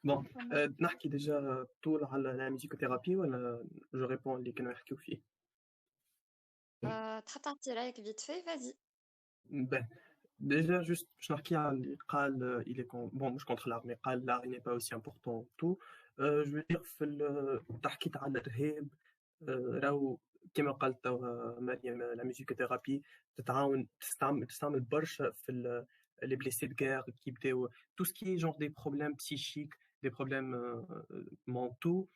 Bon, نحكي déjà طول على la musicothérapie ولا je réponds اللي كانوا يحكيو فيه؟ تحب تعطي رايك vite fait vas-y. Ben, déjà juste باش نحكي على اللي قال il est bon مش contre l'art mais قال l'art il n'est pas aussi important tout. Je veux dire في أنت حكيت على الرهاب راهو كما قالت توا مريم la musicothérapie تستعمل برشا في les blessés de guerre qui بداو tout ce qui est genre des problèmes psychiques des problèmes mentaux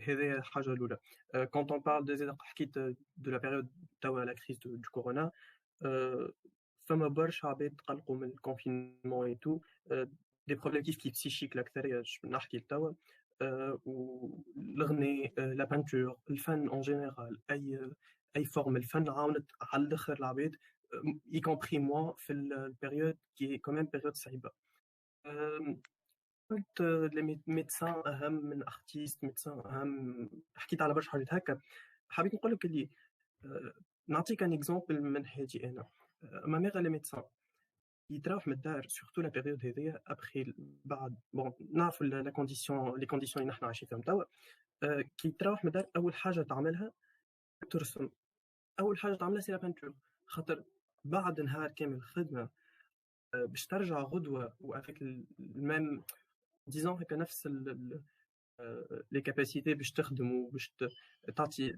هذايا الحاجة الأولى. Quand on parle حكيت de la période توا la crise du corona فما برشا عباد تقلقوا من الكونفينمون اي تو دي بروبليم كيف بسيشيك الاكثريه نحكي لتوا والغناء لا بانتور الفن اون جينيرال اي فورم الفن عاونت على الاخر العباد y compris moi في البيريود كي كمان بيريود صعيبه. قلت لي ميدسان اهم من ارتيست ميدسان اهم حكيت على برشا حاجات هكا حبيت نقول لك اللي نعطيك ان اكزومبل من حياتي انا. ما ميغ لي ميدسان يتراوح من الدار سورتو لا بيريود هذيا ابخي بعد بون نعرفوا لا كونديسيون لي كونديسيون اللي نحن عايشين فيهم توا. كي تروح من الدار اول حاجه تعملها ترسم اول حاجه تعملها سي لا بانتور خاطر بعد نهار كامل خدمه باش ترجع غدوه وافيك الميم ديزون هكا نفس لي كاباسيتي باش تخدم وباش تعطي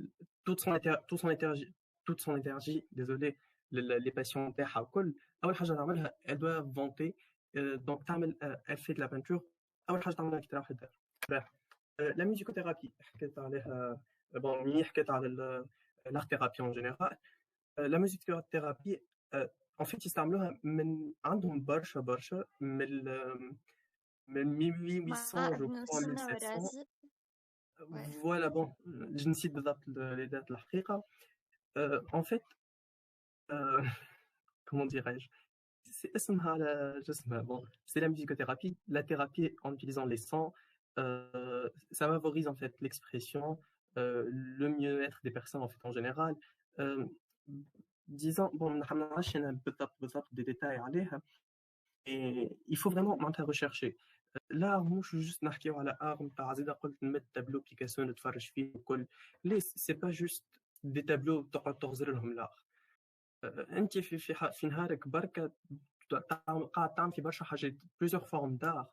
toute son énergie désolé les patients تاعها وكل اول حاجه تعملها elle doit vanter donc تعمل elle fait de la peinture اول حاجه تعملها كي تروح للدار. لا ميوزيكوثيرابي حكيت عليها بون مي حكيت على l'art thérapie en général. لا ميوزيكوثيرابي en fait يستعملوها من عندهم برشا من 1800 je crois 1700 voilà bon je نسيت بالضبط les dates الحقيقه. En fait comment dirais-je c'est اسمها على جسمها bon c'est la musicothérapie la thérapie en utilisant les sons ça favorise en fait l'expression le mieux-être des personnes en fait en général. disons bon ما نعرفش انا بالضبط des détails عليها et il faut vraiment معناتها rechercher. لا مش جست نحكيو على ار نتاع زيد قلت نمد تابلو بيكاسو نتفرج فيه وكل لي سي با جوست دي تابلو تقعد تغزر لهم لا. انت في نهارك بركه قاعد تعمل في برشا حاجات بليزيور فورم دار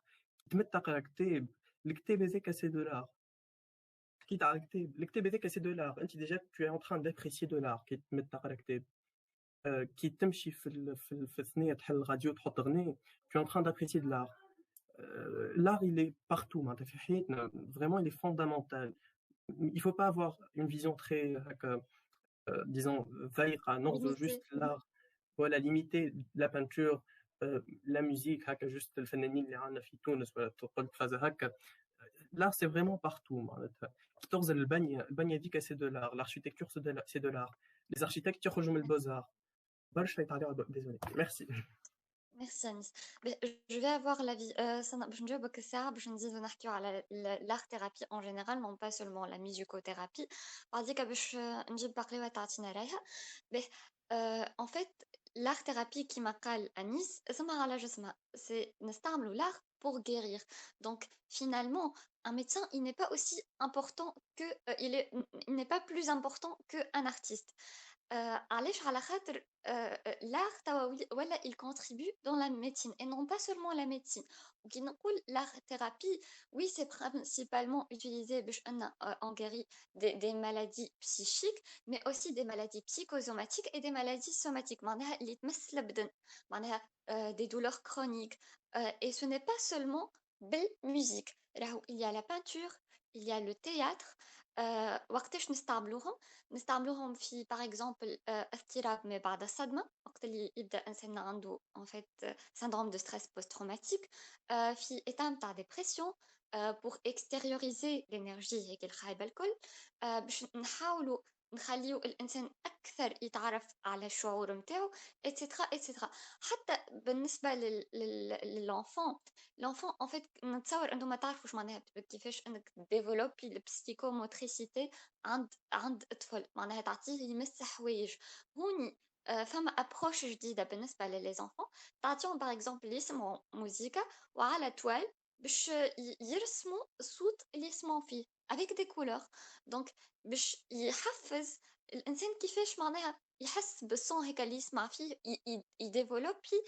تمد تقرا كتاب الكتاب هذاك سي دو لار حكيت على الكتاب هذاك سي دو لار انت ديجا تو اي ان تران دابريسي دو لار كي تمد تقرا كتاب كي تمشي في الثنيه تحل الراديو تحط غني تو ان تران دابريسي دو لار. L'art, il est partout. Vraiment, il est fondamental. Il ne faut pas avoir une vision très, disons, non, juste l'art. Voilà, limiter la peinture, la musique, juste le phénomène, les rana fi Tunis, l'art, c'est vraiment partout. Le bagne dit que c'est de l'art. L'architecture, c'est de l'art. Les architectes, ils rejoignent le beaux-arts. Désolé. Merci. Merci Anis. Je vais avoir l'avis. باش نجاوبك الساعة باش نزيدو نحكيو على l'art thérapie en général, non pas seulement la musicothérapie. بعديك باش نجيب بقليوة تعطينا رايها. En fait, l'art thérapie كيما قال أنيس اسمها على جسمها. C'est نستعملو l'art pour guérir. Donc finalement, un médecin, il n'est pas aussi important que il n'est pas plus important qu'un artiste. علاش على خاطر l'art توا il contribue dans la médecine et non pas seulement la médecine. وكي نقول l'art thérapie oui c'est principalement utilisé باش on guérit des maladies psychiques mais aussi des maladies psychosomatiques et des maladies somatiques معناها اللي تمس البدن معناها des douleurs chroniques et ce n'est pas seulement بالmusique. Il y a la peinture, il y a le théâtre. وقتاش نستعملوهم في par exemple اضطراب ما بعد الصدمة وقت اللي يبدأ إنسان عنده en fait syndrome de stress post-traumatique في état نتاع dépression pour extérioriser l'énergie هيك الخايبة الكل باش نحاولوا نخليو الإنسان أكثر يتعرف على الشعور متاعو etc etc. حتى بالنسبة l'enfant en fait نتصور أنتم ما تعرفوش معناها كيفاش أنك ديفلوبي البسيكوموتريسيتي عند طفل معناها تعطيه يمس حوايج هوني فما ابروش جديده بالنسبه للي زونفون تعطيهم باغ اكزومبل يسمعوا موزيكا وعلى توال باش يرسموا الصوت اللي يسمعوا فيه avec des couleurs. donc باش يحفز الانسان كيفاش معناها يحس بالصون هيك اللي يسمع فيه يديفلوبي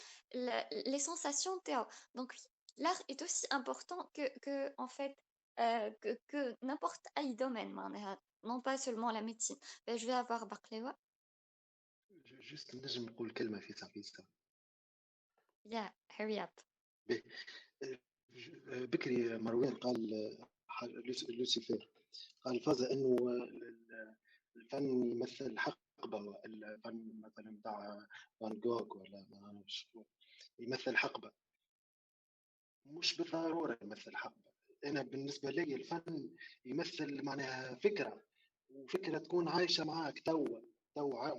les sensations تاعو. donc oui, l'art est aussi important que en fait que n'importe quel domaine معناها non pas seulement la médecine. ben, je vais avoir بقلاوة. جست نجم نقول كلمة في صفيسة. yeah, hurry up. بكري مروان قال لوسيفير قال فاز انه الفن يمثل حقبه، الفن مثلا بتاع فان جوغ ولا ما نعرفش يمثل حقبه، مش بالضروره يمثل حقبه. انا بالنسبه لي الفن يمثل معناها فكره، وفكره تكون عايشه معاك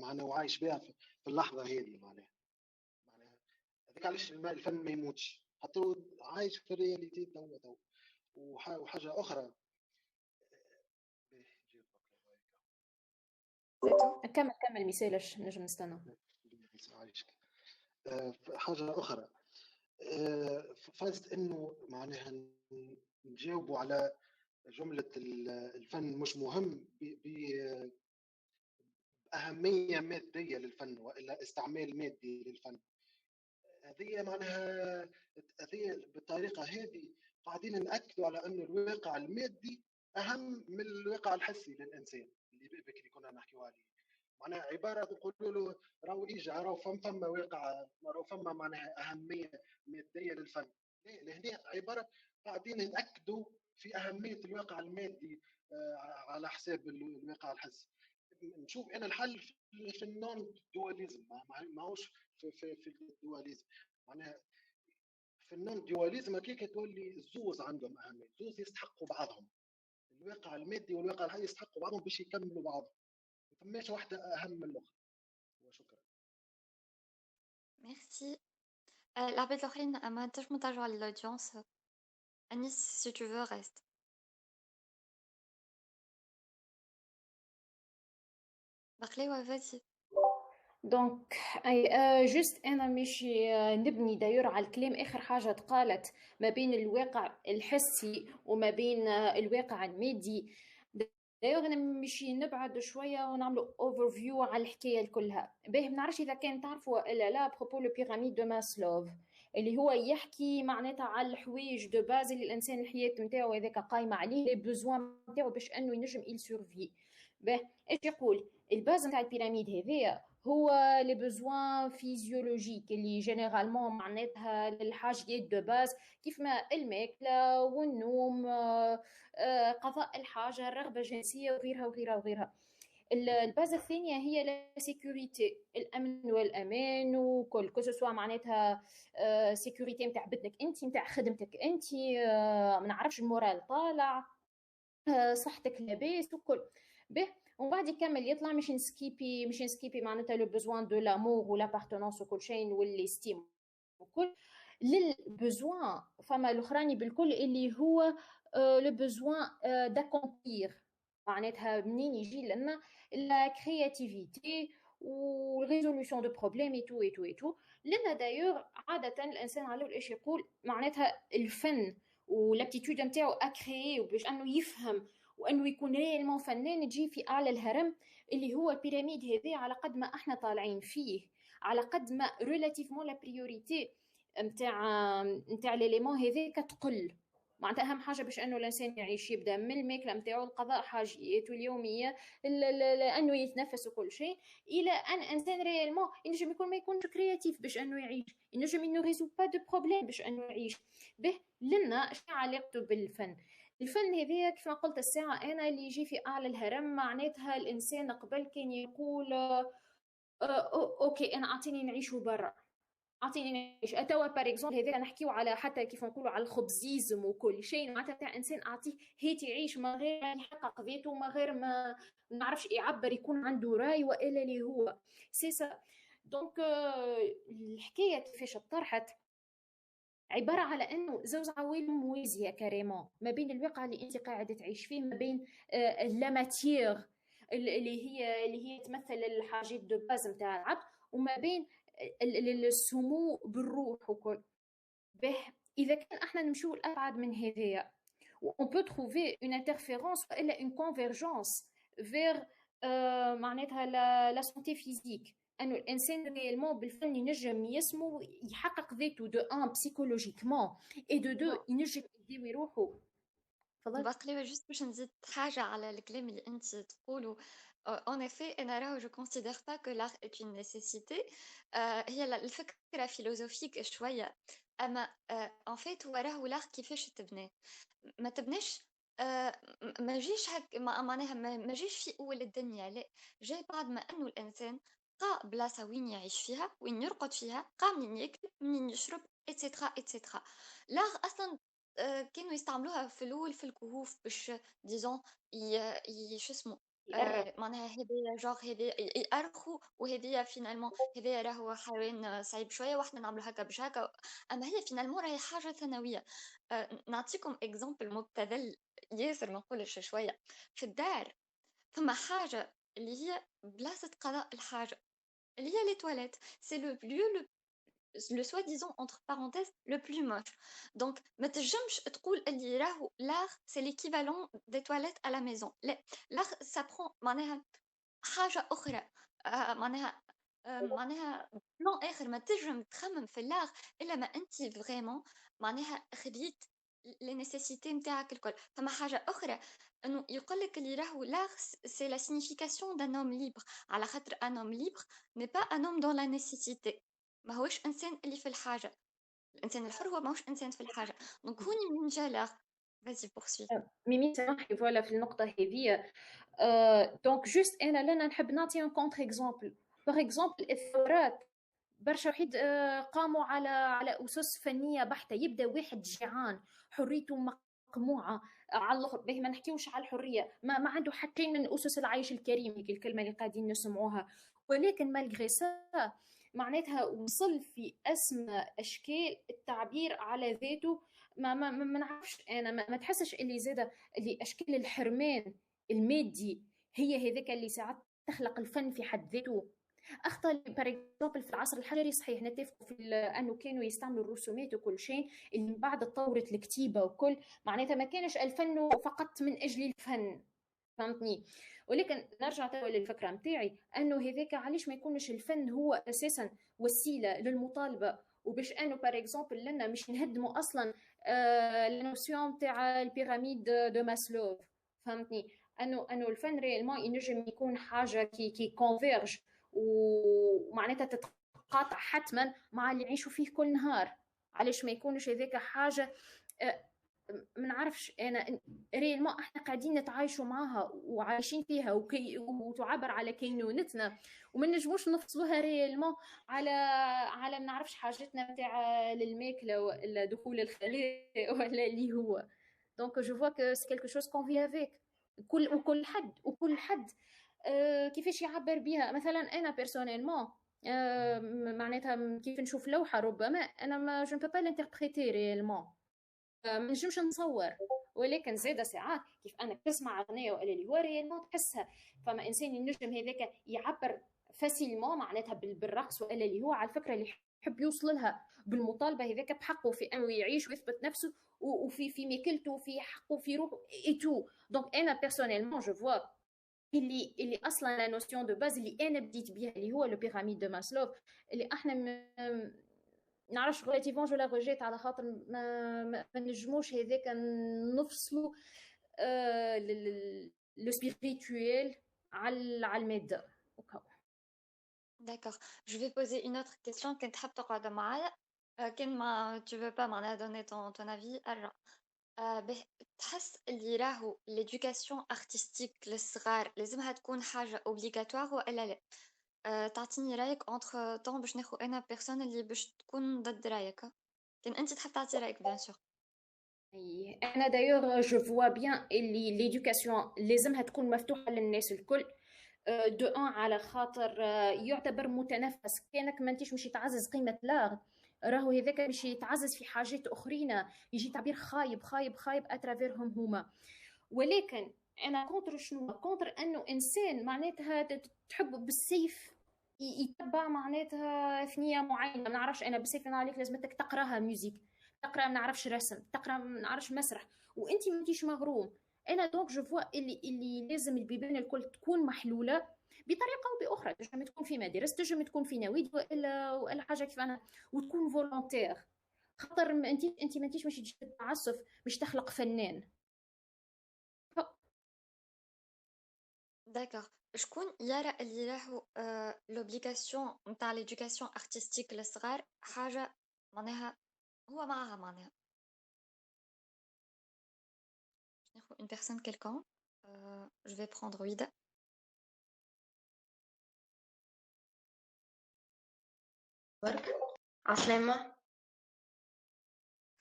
معناها وعايش بها في اللحظه هذه معناها هذيك علاش الفن ما يموتش، حتى عايش في الرياليتي تو. وحاجه اخرى كمل مثالش نجم نستنى. حاجه اخرى فازت انه معناها نجاوبوا على جمله الفن مش مهم باهميه ماديه للفن والا استعمال مادي للفن. هذه معناها هذه بالطريقه هذه قاعدين ناكدوا على انه الواقع المادي اهم من الواقع الحسي للانسان اللي بكري كنا نحكيوا عليه. معناها عباره تقولوا له راهو ايجا راهو فما واقع، راهو فما معناها اهميه ماديه للفن. لهنا عباره قاعدين ناكدوا في اهميه الواقع المادي على حساب الواقع الحسي. نشوف انا الحل في النون دواليزم، ماهوش في الدواليزم. معناها في النون دواليزم هكاك تولي الزوز عندهم اهميه، الزوز يستحقوا بعضهم، الواقع المادي والواقع الحي يستحقوا بعضهم باش يكملوا بعضهم، ما فماش واحده اهم من الاخرى. وشكرا. ميرسي. العباد الاخرين ما تنجموا ترجعوا للاودينس. انيس si tu veux reste. بقلاوة vas-y. دونك جست انا ماشي نبني داير على الكلام اخر حاجه تقالت ما بين الواقع الحسي وما بين الواقع المادي. داير انا ماشي نبعد شويه ونعملوا اوفر فيو على الحكايه كلها. باهي ما نعرفش اذا كان تعرفوا الا لا بروبو لو بيراميد دو ماسلوف اللي هو يحكي معناتها على الحوايج دو باز اللي الانسان الحياه نتاعو هذاك قايمه عليه لي بوزوان نتاعو باش انه ينجم يل سورفي. باهي ايش يقول الباز نتاع البيراميد هذيا هو لي بوزوان فيزيولوجيك اللي جينيرالمون معناتها الحاجيات دو باز كيف ما الماكله والنوم قضاء الحاجه الرغبه الجنسيه وغيرها وغيرها وغيرها. الباز الثانيه هي لا سيكوريتي، الامن والامان وكل كوسوا معناتها سيكوريتي نتاع بدنك انت نتاع خدمتك انت ما نعرفش المورال طالع صحتك لاباس وكل به. ومن بعد يكمل يطلع مش نسكيبي معناتها لو بوزوان دو لامور والابارتونونس وكل شيء والستيم وكل للبوزوان فما الاخراني بالكل اللي هو لو بوزوان داكومبير معناتها منين يجي لنا لا كرياتيفيتي والريزولوشن دو بروبليم اي تو اي تو اي تو. لنا دايور عاده الانسان على ايش يقول معناتها الفن والابتيتود نتاعو اكريي وباش انه يفهم وانه يكون ريالمون فنان تجي في اعلى الهرم اللي هو البيراميد هذه. على قد ما احنا طالعين فيه على قد ما ريلاتيفمون لا بريوريتي نتاع ليليمون هذيك تقل. معناتها اهم حاجه باش انه الانسان يعيش يبدا من الماكله نتاعو القضاء حاجياته اليوميه انه يتنفس وكل شيء الى ان انسان ريالمون ينجم يكون ما يكونش كرياتيف باش انه يعيش، ينجم انه ريزو با دو بروبليم باش انه يعيش به. لنا شنو علاقته بالفن؟ الفن هذايا كيف ما قلت الساعه انا اللي يجي في اعلى الهرم معناتها الانسان قبل كان يقول اوكي انا اعطيني نعيش برا، اعطيني نعيش اتوا بار اكزومبل هذا نحكيو على حتى كيف نقولوا على الخبزيزم وكل شيء معناتها تاع انسان اعطيه هيت يعيش من غير ما يحقق ذاته من غير ما نعرفش يعبر يكون عنده راي والا اللي هو سي سا. دونك الحكايه كيفاش طرحت عباره على انه زوج عوالم موازيه كاريمون ما بين الواقع اللي انت قاعده تعيش فيه ما بين لا ماتير اللي هي تمثل الحاجات دو باز نتاع العبد وما بين السمو بالروح وكل به. اذا كان احنا نمشيو لابعد من هذايا on peut trouver une interférence والا une convergence vers معناتها la santé physique انه الانسان ريالمون بالفن ينجم يسمو يحقق ذاته دو ان بسيكولوجيكمون اي دو دو ينجم يداوي روحه. تفضل. باقي جوست باش نزيد حاجة على الكلام اللي انت تقولوا. En effet, أنا راهو je considère pas que l'art est une nécessité. هي الفكرة فيلوزوفيك شوية. أما en fait هو راهو l'art كيفاش تبنى. ما تبناش ما جيش هك معناها ما جيش في أول الدنيا، لا جاي بعد ما أنه الإنسان لقى بلاصة وين يعيش فيها، وين يرقد فيها، لقى منين ياكل، منين يشرب، اتسيترا اتسيترا. لاغ أصلا كانوا يستعملوها في الأول في الكهوف باش ديزون شو اسمه معناها هذايا جوغ هذايا يأرخوا، وهذايا فينالمون هذايا راهو حيوان صعيب شوية واحنا نعملو هكا باش هكا. أما هي فينالمون راهي حاجة ثانوية. نعطيكم اكزامبل مبتذل ياسر، ما نقولش شوية. في الدار ثم حاجة اللي هي بلاصة قضاء الحاجة اللي هي لي تواليت، سي لو lieu le soi-disant entre parenthèses le plus moche. Donc ما تجمش تقول اللي راهو l'art c'est l'équivalent des toilettes à la maison. لا l'art ça prend معناها حاجة أخرى. معناها معناها بلان آخر. ما تجم تخمم في اللار إلا ما أنت فريمون معناها خديت لي نيسيسيتي نتاعك الكل. فما حاجة أخرى إنه يقول لك اللي راهو l'art c'est la signification d'un homme libre. على خاطر un homme libre n'est pas un homme dans la nécessité. ما هوش إنسان اللي في الحاجة. الإنسان الحر هو ماهوش إنسان في الحاجة. دونك هوني من جا l'art. Vas-y poursuis. ميمي سامحي فوالا في النقطة هذه. دونك جوست أنا لنا نحب نعطي ان كونتر اكزامبل. باغ اكزامبل الثورات برشا وحيد قاموا على أسس فنية بحتة. يبدا واحد جيعان حريته مقموعة على الأخر، باهي ما نحكيوش على الحرية، ما عنده حقين من أسس العيش الكريم، هيك الكلمة اللي قاعدين نسمعوها، ولكن مالغري سا معناتها وصل في أسمى أشكال التعبير على ذاته. ما نعرفش أنا ما تحسش اللي زادة اللي أشكال الحرمان المادي هي هذاك اللي ساعات تخلق الفن في حد ذاته. اخطا بار اكزومبل في العصر الحجري صحيح نتفقوا في انه كانوا يستعملوا الرسومات وكل شيء، اللي من بعد تطورت الكتيبه وكل معناتها ما كانش الفن فقط من اجل الفن، فهمتني؟ ولكن نرجع توا للفكره نتاعي انه هذاك علاش ما يكونش الفن هو اساسا وسيله للمطالبه، وباش انه بار اكزومبل لنا مش نهدموا اصلا النوسيون تاع البيراميد دو ماسلو، فهمتني؟ انه الفن ريالمون ينجم يكون حاجه كي كونفيرج ومعناتها تتقاطع حتما مع اللي يعيشوا فيه كل نهار. علاش ما يكونش هذاك حاجه ما نعرفش انا ريالمون احنا قاعدين نتعايشوا معها وعايشين فيها وتعبر على كينونتنا، وما نجموش نفصلوها ريالمون على ما نعرفش حاجتنا نتاع للماكله ولا دخول الخلاء ولا اللي هو. دونك جو فوا كو سي كلكو شوز كون في افيك وكل حد كيفاش يعبر بها. مثلا انا بيرسونيلمون معناتها كيف نشوف لوحه ربما انا ما جو با لانتربريتي ريالمون، ما نجمش نصور، ولكن زاده ساعات كيف انا تسمع اغنيه ولا اللي هو ريالمون تحسها. فما انسان ينجم هذاك يعبر فاسيلمون معناتها بالرقص ولا اللي هو على الفكره اللي يحب يوصل لها بالمطالبه هذاك بحقه في انه يعيش ويثبت نفسه وفي ميكلته في حقه في روحه اي تو. دونك انا بيرسونيلمون جو فوا اللي اصلا لا نوسيون دو باز اللي انا بديت بها اللي هو لو بيراميد دو ماسلو اللي احنا نعرفش غولاتيفون جو لا روجيت على خاطر ما نجموش هذاك نفصلوا لو سبيريتويل على الماده. D'accord. Je vais poser une autre question. كنت حاب تقعد معايا كان ما tu veux pas معناها donner ton avis أرجع. تحس اللي راهو l'éducation artistique للصغار لازمها تكون حاجة obligatoire ولا لا؟ تعطيني رايك entre temps باش ناخو أنا بيرسون اللي باش تكون ضد رايك. كان أنت تحب تعطي رايك بيان سور. أنا دايوغ جو فوا بيان اللي ليدوكاسيون لازمها تكون مفتوحة للناس الكل. دو ان على خاطر يعتبر متنفس. كانك ما انتيش مش تعزز قيمة لاغ راهو هذاك باش يتعزز في حاجات أخرين، يجي تعبير خايب أترافيرهم هما. ولكن أنا كونتر شنو؟ كونتر أنه إنسان معناتها تحب بالسيف يتبع معناتها ثنية معينة. ما نعرفش أنا بالسيف أنا عليك لازمتك تقراها ميوزيك، تقرا ما نعرفش رسم، تقرا ما نعرفش مسرح، وانت ما انتيش مغروم. انا دونك جو فوا اللي لازم البيبان الكل تكون محلوله بطريقه او باخرى. تنجم تكون في مدارس، تنجم تكون في نوادي، والا حاجه كيف انا، وتكون فولونتير. خاطر انت ما انتيش ماشي تجي تتعصف باش تخلق فنان. داكوغ. شكون يرى اللي راهو لوبليغاسيون نتاع ليدوكاسيون ارتستيك للصغار حاجه معناها هو معاها معناها؟ ناخذ une personne quelqu'un. Je vais prendre Wida. برك عسلامة.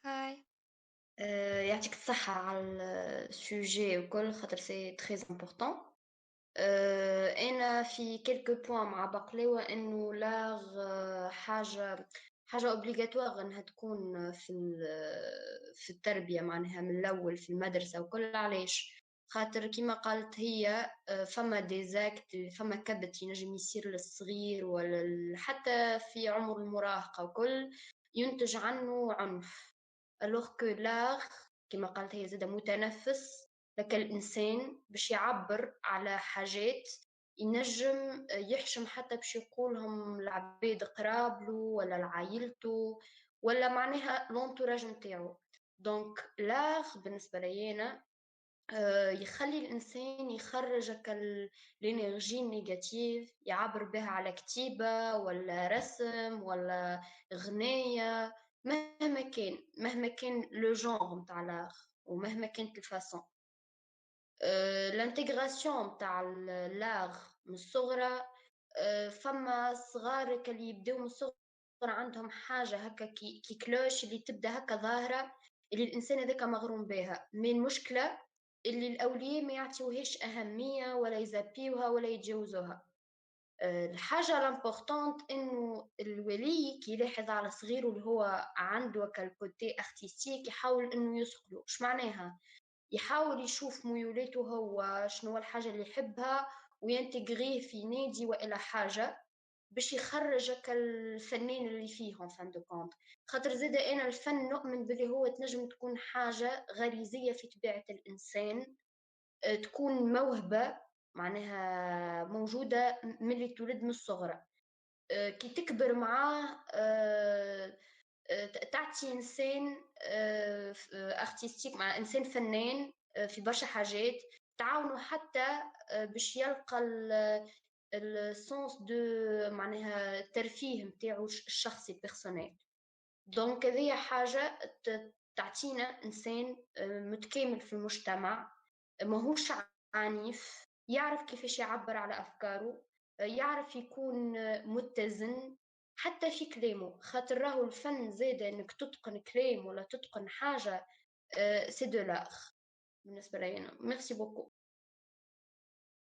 هاي. يعطيك الصحة على السوجي وكل خاطر سي تري امبورطون. أنا في كيلكو بوان مع بقلاوة إنه لاغ حاجة اوبليغاتوار إنها تكون في التربية معناها من الأول في المدرسة وكل. علاش؟ خاطر كيما قالت هي فما ديزاكت، فما كبت ينجم يصير للصغير ولا حتى في عمر المراهقة وكل ينتج عنه عنف. alors que l'art كما قالت هي زادة متنفس لك الإنسان باش يعبر على حاجات ينجم يحشم حتى باش يقولهم العباد قرابلو ولا لعائلته ولا معناها لونتوراج نتاعو. دونك لاغ بالنسبة لي أنا يخلي الإنسان يخرج الانرجي النيجاتيف، يعبر بها على كتيبة ولا رسم ولا غناية، مهما كان لو جونغ متاع لاغ ومهما كانت الفاسون. الانتجراسيون متاع لاغ من الصغرى. فما صغار اللي يبداو من الصغر عندهم حاجة هكا كي كلوش اللي تبدا هكا ظاهرة اللي الإنسان هذاك مغروم بها. من المشكلة اللي الأولياء ما يعطيوهاش أهمية ولا يزابيوها ولا يتجاوزوها. الحاجة الامبورطانت إنه الولي كي يلاحظ على صغيره اللي هو عنده كالكوتي ارتستيك يحاول إنه يسقله. إيش معناها؟ يحاول يشوف ميولاته هو شنو الحاجة اللي يحبها وينتجريه في نادي وإلى حاجة باش يخرجك الفنان اللي فيهم فان دو كونت. خاطر زاد انا الفن نؤمن باللي هو تنجم تكون حاجه غريزيه في طبيعه الانسان، تكون موهبه معناها موجوده من اللي تولد من الصغر. كي تكبر معاه تعطي انسان ارتستيك مع انسان فنان في برشا حاجات تعاونوا حتى باش يلقى السونس دو معناها الترفيه نتاعو الشخصي بيرسونيل. دونك هذه حاجه تعطينا انسان متكامل في المجتمع، ماهوش عنيف، يعرف كيفاش يعبر على افكاره، يعرف يكون متزن حتى في كلامه. خاطر راهو الفن زاد انك تتقن كلام ولا تتقن حاجه سي دو لاغ بالنسبه لي انا. ميرسي بوكو.